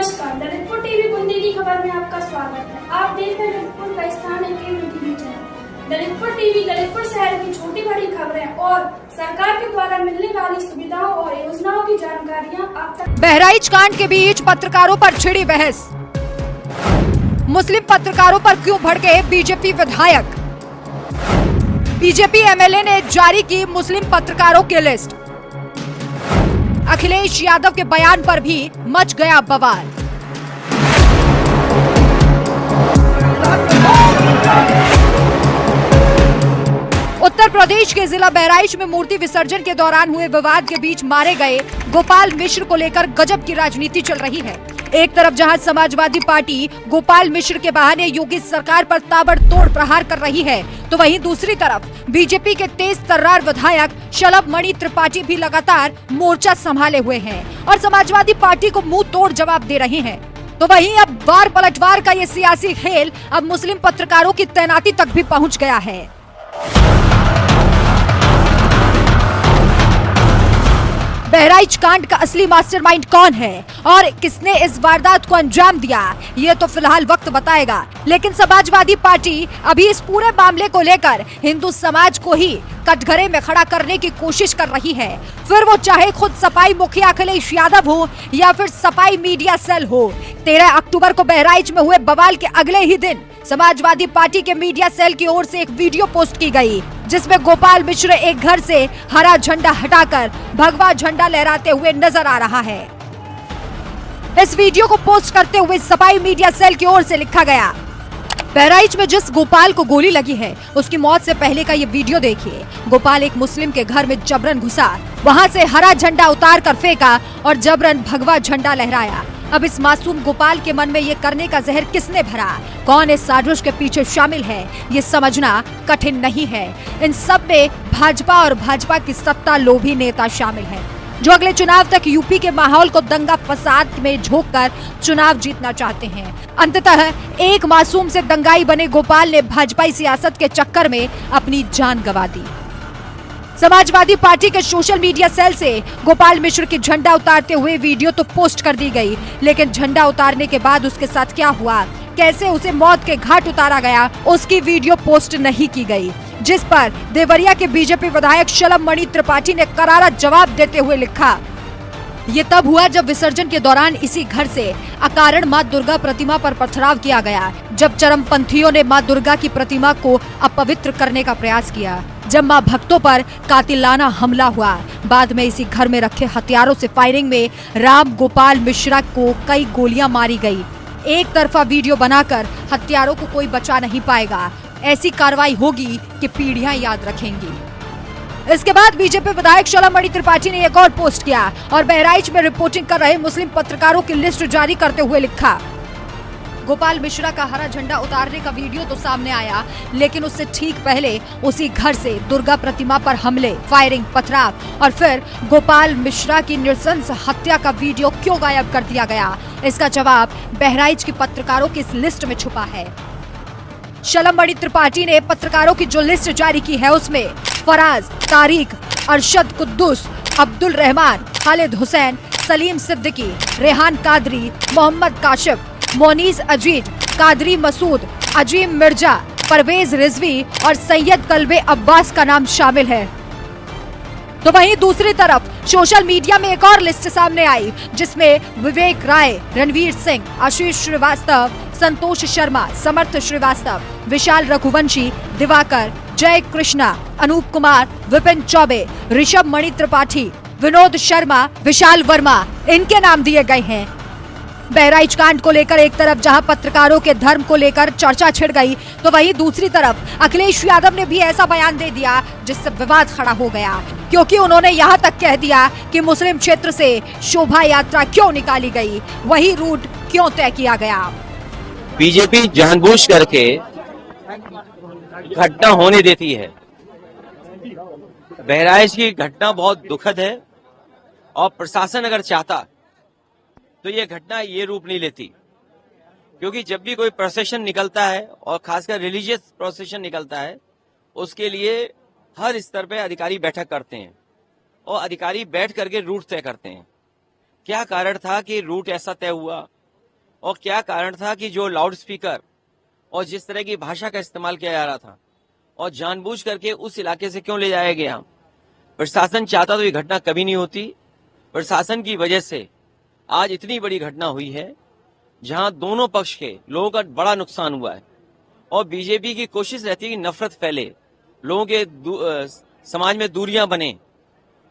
नमस्कार, ललितपुर टीवी बुंदी की खबर में आपका स्वागत है। आप देख रहे हैं ललितपुर का स्थान है cable TV channel. Lalitpur TV Lalitpur शहर की छोटी बड़ी खबरें और सरकार के द्वारा मिलने वाली सुविधाओं और योजनाओं की जानकारियां आप तक। बहराइच कांड के बीच पत्रकारों पर छिड़ी बहस। मुस्लिम पत्रकारों पर क्यों भड़के बीजेपी विधायक। बीजेपी एमएलए ने जारी की मुस्लिम पत्रकारों की लिस्ट। अखिलेश यादव के बयान पर भी मच गया बवाल। उत्तर प्रदेश के जिला बहराइच में मूर्ति विसर्जन के दौरान हुए विवाद के बीच मारे गए गोपाल मिश्र को लेकर गजब की राजनीति चल रही है। एक तरफ जहां समाजवादी पार्टी गोपाल मिश्र के बहाने योगी सरकार पर ताबड़तोड़ प्रहार कर रही है, तो वहीं दूसरी तरफ बीजेपी के तेज तर्रार विधायक शलभ मणि त्रिपाठी भी लगातार मोर्चा संभाले हुए हैं और समाजवादी पार्टी को मुंह तोड़ जवाब दे रहे हैं। तो वहीं अब वार पलटवार का ये सियासी खेल अब मुस्लिम पत्रकारों की तैनाती तक भी पहुंच गया है। बहराइच कांड का असली मास्टरमाइंड कौन है और किसने इस वारदात को अंजाम दिया, ये तो फिलहाल वक्त बताएगा। लेकिन समाजवादी पार्टी अभी इस पूरे मामले को लेकर हिंदू समाज को ही कटघरे में खड़ा करने की कोशिश कर रही है, फिर वो चाहे खुद सफाई मुखिया अखिलेश यादव हो या फिर सफाई मीडिया सेल हो। 13 अक्टूबर को बहराइच में हुए बवाल के अगले ही दिन समाजवादी पार्टी के मीडिया सेल की ओर से एक वीडियो पोस्ट की गई, जिसमें गोपाल मिश्र एक घर से हरा झंडा हटाकर भगवा झंडा लहराते हुए नजर आ रहा है। इस वीडियो को पोस्ट करते हुए सफाई मीडिया सेल की ओर से लिखा गया, बहराइच में जिस गोपाल को गोली लगी है उसकी मौत से पहले का ये वीडियो देखिए। गोपाल एक मुस्लिम के घर में जबरन घुसा, वहां से हरा झंडा उतार कर फेंका और जबरन भगवा झंडा लहराया। अब इस मासूम गोपाल के मन में ये करने का जहर किसने भरा, कौन इस साजिश के पीछे शामिल है, ये समझना कठिन नहीं है। इन सब में भाजपा और भाजपा की सत्ता लोभी नेता शामिल है, जो अगले चुनाव तक यूपी के माहौल को दंगा फसाद में झोंककर चुनाव जीतना चाहते हैं। अंततः एक मासूम से दंगाई बने गोपाल ने भाजपाई सियासत के चक्कर में अपनी जान गंवा दी। समाजवादी पार्टी के सोशल मीडिया सेल से गोपाल मिश्र की झंडा उतारते हुए वीडियो तो पोस्ट कर दी गई, लेकिन झंडा उतारने के बाद उसके साथ क्या हुआ, कैसे उसे मौत के घाट उतारा गया, उसकी वीडियो पोस्ट नहीं की गई, जिस पर देवरिया के बीजेपी विधायक शलभ मणि त्रिपाठी ने करारा जवाब देते हुए लिखा, ये तब हुआ जब विसर्जन के दौरान इसी घर से अकारण मां दुर्गा प्रतिमा पर पथराव किया गया, जब चरमपंथियों ने मां दुर्गा की प्रतिमा को अपवित्र करने का प्रयास किया, जब मां भक्तों पर कातिलाना हमला हुआ। बाद में इसी घर में रखे हथियारों से फायरिंग में राम गोपाल मिश्रा को कई गोलियां मारी गई। एक तरफा वीडियो बनाकर हत्यारों को कोई बचा नहीं पाएगा। ऐसी कार्रवाई होगी कि पीढ़ियां याद रखेंगी। इसके बाद बीजेपी विधायक शलभ मणि त्रिपाठी ने एक और पोस्ट किया और बहराइच में रिपोर्टिंग कर रहे मुस्लिम पत्रकारों की लिस्ट जारी करते हुए लिखा, गोपाल मिश्रा का हरा झंडा उतारने का वीडियो तो सामने आया, लेकिन उससे ठीक पहले उसी घर से दुर्गा प्रतिमा पर हमले, फायरिंग, पथराव और फिर गोपाल मिश्रा की नृशंस हत्या का वीडियो क्यों गायब कर दिया गया? इसका जवाब बहराइच के पत्रकारों की इस लिस्ट में छुपा है। शलभ मणि त्रिपाठी ने पत्रकारों की जो लिस्ट जारी की है उसमें फराज, तारिक, अरशद कुद्दूस, अब्दुल रहमान, खालिद हुसैन, सलीम सिद्दीकी, रेहान कादरी, मोहम्मद काशिफ, मोनीस अजीज, कादरी मसूद, अजीम मिर्जा, परवेज रिजवी और सैयद कल्बे अब्बास का नाम शामिल है। तो वहीं दूसरी तरफ सोशल मीडिया में एक और लिस्ट सामने आई, जिसमें विवेक राय, रणवीर सिंह, आशीष श्रीवास्तव, संतोष शर्मा, समर्थ श्रीवास्तव, विशाल रघुवंशी, दिवाकर, जय कृष्णा, अनूप कुमार, विपिन चौबे, ऋषभ मणि त्रिपाठी, विनोद शर्मा, विशाल वर्मा, इनके नाम दिए गए हैं। बहराइच कांड को लेकर एक तरफ जहां पत्रकारों के धर्म को लेकर चर्चा छिड़ गई, तो वहीं दूसरी तरफ अखिलेश यादव ने भी ऐसा बयान दे दिया जिससे विवाद खड़ा हो गया, क्योंकि उन्होंने यहां तक कह दिया कि मुस्लिम क्षेत्र से शोभा यात्रा क्यों निकाली गई, वही रूट क्यों तय किया गया। बीजेपी जानबूझ करके घटना होने देती है। बहराइच की घटना बहुत दुखद है और प्रशासन अगर चाहता तो ये घटना ये रूप नहीं लेती, क्योंकि जब भी कोई प्रोसेशन निकलता है और खासकर रिलीजियस प्रोसेशन निकलता है, उसके लिए हर स्तर पे अधिकारी बैठक करते हैं और अधिकारी बैठ करके रूट तय करते हैं। क्या कारण था कि रूट ऐसा तय हुआ और क्या कारण था कि जो लाउड स्पीकर और जिस तरह की भाषा का इस्तेमाल किया जा रहा था और जानबूझ करके उस इलाके से क्यों ले जाया गया। प्रशासन चाहता तो ये घटना कभी नहीं होती। प्रशासन की वजह से आज इतनी बड़ी घटना हुई है जहां दोनों पक्ष के लोगों का बड़ा नुकसान हुआ है और बीजेपी की कोशिश रहती है कि नफरत फैले, लोगों के समाज में दूरियां बने,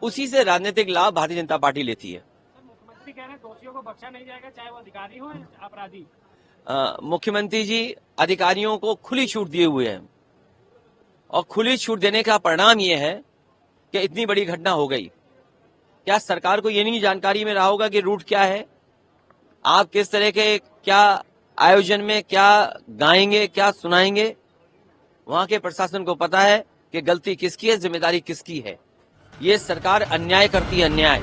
उसी से राजनीतिक लाभ भारतीय जनता पार्टी लेती है। मुख्यमंत्री कह रहे हैं दोषियों को बख्शा नहीं जाएगा, चाहे वो अधिकारी हो या अपराधी। मुख्यमंत्री जी अधिकारियों को खुली छूट दिए हुए हैं और खुली छूट देने का परिणाम ये है कि इतनी बड़ी घटना हो गई। क्या सरकार को ये नहीं जानकारी में रहा होगा कि रूट क्या है, आप किस तरह के क्या आयोजन में क्या गाएंगे, क्या सुनाएंगे। वहां के प्रशासन को पता है कि गलती किसकी है, जिम्मेदारी किसकी है। ये सरकार अन्याय करती है, अन्याय।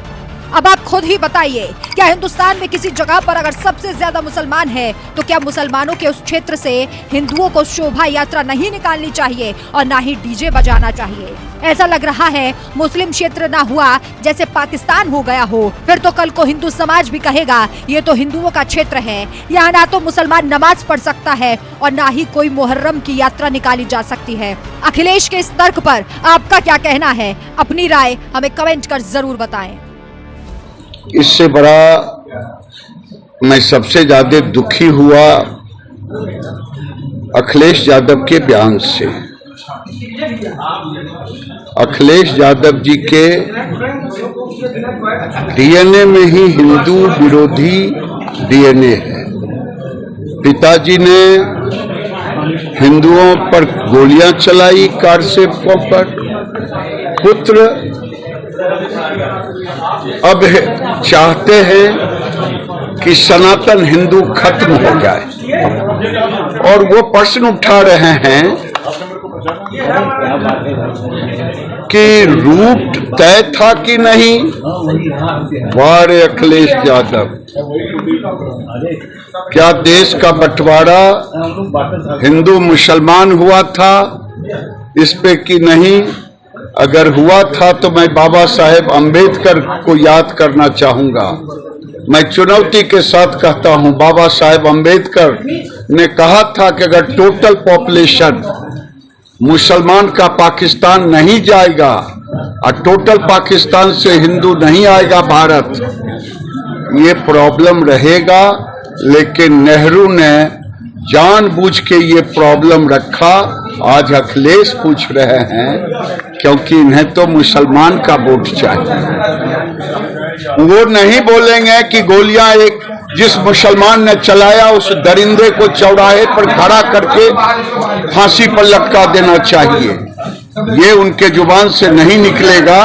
अब आप खुद ही बताइए, क्या हिंदुस्तान में किसी जगह पर अगर सबसे ज्यादा मुसलमान है तो क्या मुसलमानों के उस क्षेत्र से हिंदुओं को शोभा यात्रा नहीं निकालनी चाहिए और ना ही डीजे बजाना चाहिए। ऐसा लग रहा है मुस्लिम क्षेत्र ना हुआ जैसे पाकिस्तान हो गया हो, फिर तो कल को हिंदू समाज भी कहेगा ये तो हिंदुओं का क्षेत्र है, यहाँ ना तो मुसलमान नमाज पढ़ सकता है और ना ही कोई मुहर्रम की यात्रा निकाली जा सकती है। अखिलेश के इस तर्क पर आपका क्या कहना है? अपनी राय हमें कमेंट कर जरूर बताएं। इससे बड़ा मैं सबसे ज्यादा दुखी हुआ अखिलेश यादव के बयान से। अखिलेश यादव जी के डीएनए में ही हिंदू विरोधी डीएनए है। पिताजी ने हिंदुओं पर गोलियां चलाई कार से पर, पुत्र अब चाहते हैं कि सनातन हिंदू खत्म हो जाए और वो प्रश्न उठा रहे हैं कि रूट तय था कि नहीं। वार अखिलेश यादव, क्या देश का बंटवारा हिंदू मुसलमान हुआ था इस पे कि नहीं? अगर हुआ था तो मैं बाबा साहेब अंबेडकर को याद करना चाहूंगा। मैं चुनौती के साथ कहता हूं, बाबा साहेब अंबेडकर ने कहा था कि अगर टोटल पॉपुलेशन मुसलमान का पाकिस्तान नहीं जाएगा और टोटल पाकिस्तान से हिंदू नहीं आएगा भारत, ये प्रॉब्लम रहेगा। लेकिन नेहरू ने जानबूझ के ये प्रॉब्लम रखा। आज अखिलेश पूछ रहे हैं क्योंकि इन्हें तो मुसलमान का वोट चाहिए। वो नहीं बोलेंगे कि गोलियां एक जिस मुसलमान ने चलाया उस दरिंदे को चौराहे पर खड़ा करके फांसी पर लटका देना चाहिए। ये उनके जुबान से नहीं निकलेगा।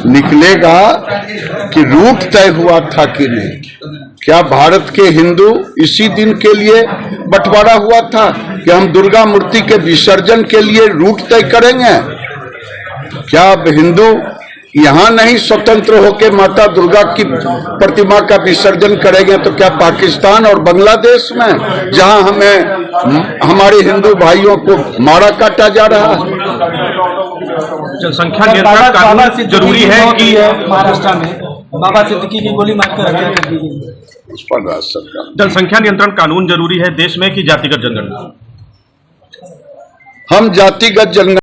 निकलेगा कि रूट तय हुआ था कि नहीं। क्या भारत के हिंदू इसी दिन के लिए बंटवारा हुआ था कि हम दुर्गा मूर्ति के विसर्जन के लिए रूट तय करेंगे? क्या अब हिंदू यहाँ नहीं स्वतंत्र होकर माता दुर्गा की प्रतिमा का विसर्जन करेंगे तो क्या पाकिस्तान और बांग्लादेश में, जहाँ हमें हमारे हिंदू भाइयों को मारा काटा जा रहा है? जनसंख्या नियंत्रण कानून जरूरी है कि महाराष्ट्र में बाबा सिद्दीकी की गोली मारकर हत्या कर दी गई। उस पर राज्य सरकार, जनसंख्या नियंत्रण कानून जरूरी है देश में कि जातिगत जनगणना? हम जातिगत जनगणना